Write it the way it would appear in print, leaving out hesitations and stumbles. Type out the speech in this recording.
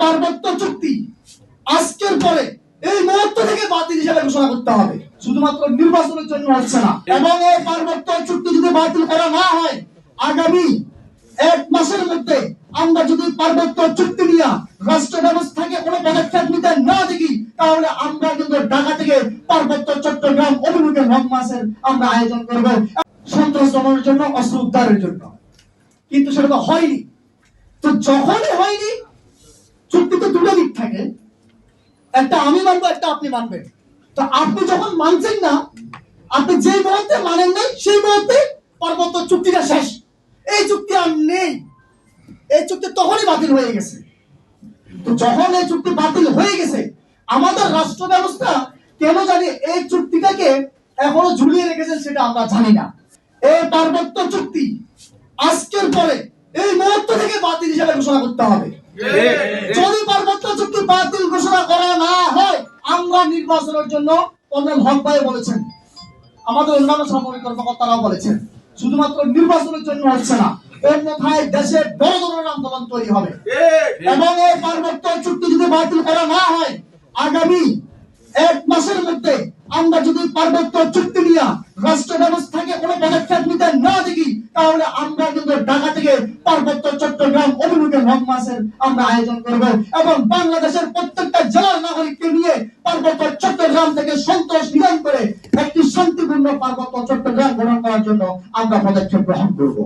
পার্বত্য চুক্তি আজকের পরে এই মুহূর্ত থেকে বাতিল হিসেবে ঘোষণা করতে হবে। শুধুমাত্র নির্বাচনের জন্য হচ্ছে না। এবং এই পার্বত্য চুক্তি যদি বাতিল করা না হয়, আগামী 1 মাসের মধ্যে আমরা যদি পার্বত্য চুক্তি নিয়ে রাষ্ট্র ব্যবস্থাকে কোনো পদক্ষেপ নিতে না দেখি, তাহলে আমরা কিন্তু ঢাকা থেকে পার্বত্য চট্টগ্রাম অভিমুখে লং মার্চের আমরা আয়োজন করব, সন্ত্রাস দমনের জন্য, অস্ত্র উদ্ধারের জন্য। কিন্তু সেটা তো হয়নি। তো যখনই হয়নি, চুক্তিতে দুটো দিক থাকে, একটা আমি মানবো, একটা আপনি মানবেন। তো আপনি যখন মানছেন না, আপনি যে মুহূর্তে মানেন নাই, সেই মুহূর্তে পার্বত্য চুক্তিটা শেষ। এই চুক্তি আর নেই। এই চুক্তি তখনই বাতিল হয়ে গেছে। তো যখন এই চুক্তি বাতিল হয়ে গেছে, আমাদের রাষ্ট্র ব্যবস্থা কেন জানি এই চুক্তিটাকে এখনো ঝুলিয়ে রেখেছেন, সেটা আমরা জানি না। এই পার্বত্য চুক্তি আজকের পরে এই মুহূর্ত থেকে বাতিল হিসেবে ঘোষণা করতে হবে। যদি পার্বত্য চুক্তি বাতিল ঘোষণা করা না হয়, আমরা নির্বাচনের জন্য, কর্নেল হক ভাই বলেছেন, আমাদের অন্যান্য সামরিক কর্মকর্তারাও বলেছেন, শুধুমাত্র নির্বাচনের জন্য হচ্ছে না, অন্যথায় দেশে বড় ধরনের আন্দোলন তৈরি হবে। এবং এই পার্বত্য চুক্তি যদি বাতিল করা না হয়, আগামী 1 মাসের মধ্যে আমরা যদি পার্বত্য চুক্তি নিয়ে রাষ্ট্র ব্যবস্থাকে কোনো পদক্ষেপ নিতে না দেখি, তাহলে আমরা কিন্তু ঢাকা থেকে পার্বত্য চট্টগ্রাম অভিমুখে লং মার্চের আমরা আয়োজন করব, এবং বাংলাদেশের প্রত্যেকটা জেলার নাগরিককে নিয়ে পার্বত্য চট্টগ্রাম থেকে সন্ত্রাস নিধন করে একটি শান্তিপূর্ণ পার্বত্য চট্টগ্রাম গঠন করার জন্য আমরা পদক্ষেপ গ্রহণ করব।